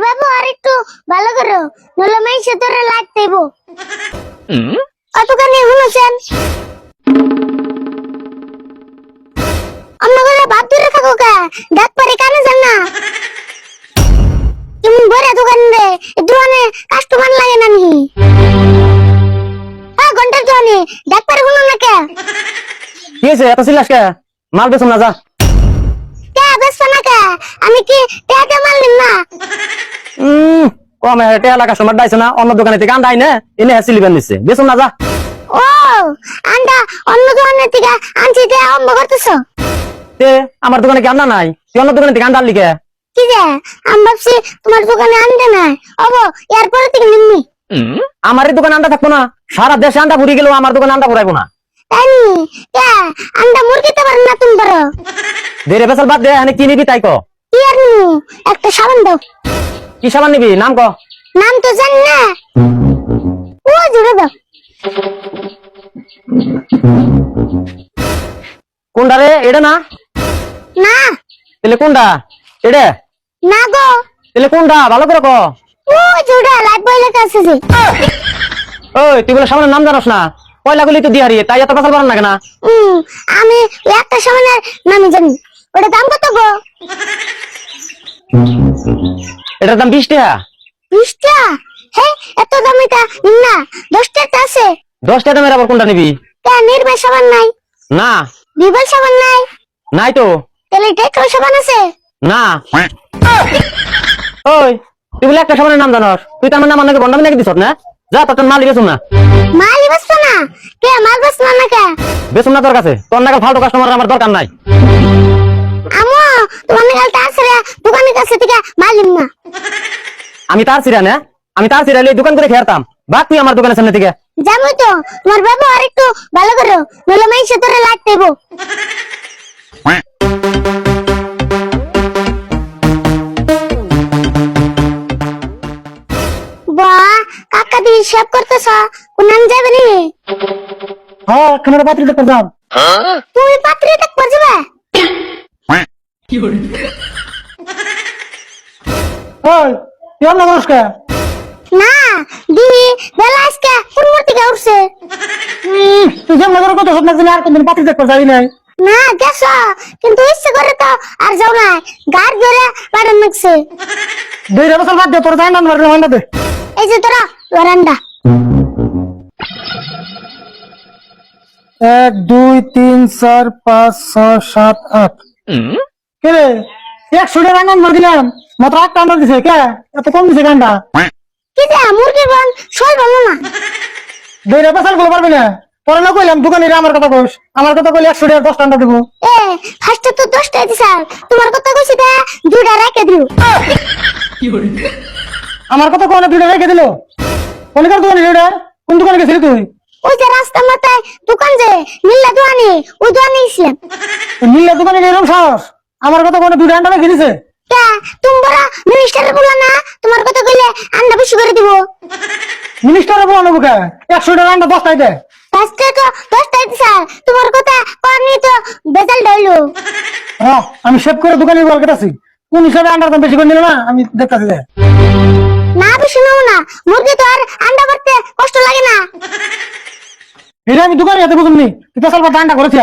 ব্যবহার একটু ভালো করো, নইলে মাইসে তোরে লাইট দেব। অতখানি শুনেছেন অন্য করে ভাব দূরে থাকো কা, ডাক পারে কানে যান না। তুমি বড় দোকান রে, দোকানে কাস্টমার লাগে না নি? ঘন্টার দোকানে ডাক পারে শুনো না কে? কি হয়েছে এত চিল্লাস কে? মাল বেচুন না যা। কে বেচছো না কে? আমি কি টেকে মাল নিম না? কমে টেলা কাস্টমার দাইছে না, অন্য দোকানে থেকে আন্ডা আইনে এনে সিলিবেন নিচ্ছে, বেচুন না যা। ও আন্ডা অন্য দোকানে থেকে আনছি দে অম্ব করতেছো? তে আমার দোকানে কি আন্ডা নাই? তুই অন্য দোকানে থেকে আন্ডা আনলি কে? কি যে আমি ভাবছি তোমার দোকানে আনতে নাই, অব এরপরে থেকে নিমনি। আমার এই দোকানে আন্ডা থাকবো না? সারা দেশে আন্ডা ঘুরি গেলেও আমার দোকানে আন্ডা ঘুরাইবো না। তাই নি? কে আন্ডা মুরগিতে পারেন না তুমি পারো? দেরে বেসাল বাদ দে, এনে কি নিবি তাই ক। কি আর নিমু? একটা সাবান দাও। কি সাবান নিবি নাম ক। নাম তো জানি না। ও জুড়ে দাও। কোনটা রে? এটা না? না তাহলে কোনটা? এটা? না গো, তাহলে কোনটা ভালো করে ক। ও জুড়ে লাইট বইলে কাছে যে। ওই তুই বলে সাবানের নাম জানোস না? পয়লা গুলি তো দিয়ে হারিয়ে, তাই এত বেসাল পারেন না কেন? আমি একটা সাবানের নাম জানি। ওটা দাম কত গো? এটার দাম 20 টাকা। 20 টাকা? হ্যাঁ এত দামি তা না, 10 টাকা আছে। 10 টাকা দামের আবার কোনটা নিবি? তা নির্মল সাবান নাই? না বিবল সাবান নাই? নাই তো। তাহলে ডেটল সাবান আছে? না। ওই তুই বলে একটা সাবানের নাম জানোস, তুই তার মানে আমার নাকি বন্ডামি নাকি দিছ না? যা তোর মাল বেচুন না। মাল বেচছো না? কে মাল বেচছো না কে? বেচুন না তোর কাছে, তোর নাগাল ফালতু কাস্টমার আমার দরকার নাই। আমো তোমার নাগাল তাছাড়া দোকানের কাছে থেকে মাল নিম না। আমি তার চিরা না, আমি তার চিরালে দোকান করে খেয়ারতাম। বাক তুই আমার দোকানের সামনে থেকে। জানো তো তোমার ব্যবহার একটু ভালো করো, নইলে মাইসে তোরে লাইট দেব। বাহ কাকা দি হিসাব করতেছ, কোন নাম যাবে নি? হ্যাঁ ক্যামেরা পাত্রী দেখতে যাও। তুমি পাত্রী দেখতে যাবে? ওই তুই অন্য নমস্কার। না দি বেলা আজকে কোন মূর্তি উঠছে? তুই যেমন করে কত স্বপ্ন আর কোনদিন পাত্রী দেখতে যাবি নাই? না গেছ, কিন্তু ইচ্ছে করে তো আর যাও না, গাড় ধরে বাড়ান লাগছে। 2 বছর বাদ দে, তোর জানা না হন্ডা দে। এই যে তোরা বারান্দা। 1 2 3 4 5 6 7 8 কে রে 100 টাকা রান্না মার দিলাম, মাত্র 8 টাকা দিছে কে? এত কম দিছে গান্ডা। কি যে মুরগি বন সই ভালো না। 2 বছর গুলো পারবি না? তোর না কইলাম দোকানের আমার কথা কইস, আমার কথা কইলে 100 টাকা 10 টাকা দেবো। এ ফার্স্টে তো 10 টাকা দিছাল, তোমার কথা কইছি তা 2টা রেখে দিও। আমার কথা কইলে 2 টাকা রেখে দিল? কোন কার দোকানে রে? কোন দোকানে গেছিলি তুই? ওই যে রাস্তার মাথায় দোকান যে নীলা দোকানে, ওই দোকানে ছিলাম। নীলা দোকানে এরকম সাহস? আমার কথা কইলে 2 টাকা রেখে দিছে? কে তুমি বড় মিনিস্টারের বলা না, তোমার কথা কইলে আন্ডা বেশি করে দিব। মিনিস্টারে বলো বুকে 100 টাকা রান্না 10 টাকা দে। ফার্স্টে তো 10 টাকা দিছাল, তোমার কথা কনি তো বেজাল ডইলো। হ্যাঁ আমি সেভ করে দোকানে বল কেটাছি, কোন হিসাবে আন্ডার দাম বেশি করে নিল না আমি দেখতাছি দে। না বেশি নাও না, মুরগি তো আর আন্ডা করতে কষ্ট লাগে না। এটা আমি দোকানে যেতে বুঝুমনি, তুই তো স্বল্প দানটা করেছি।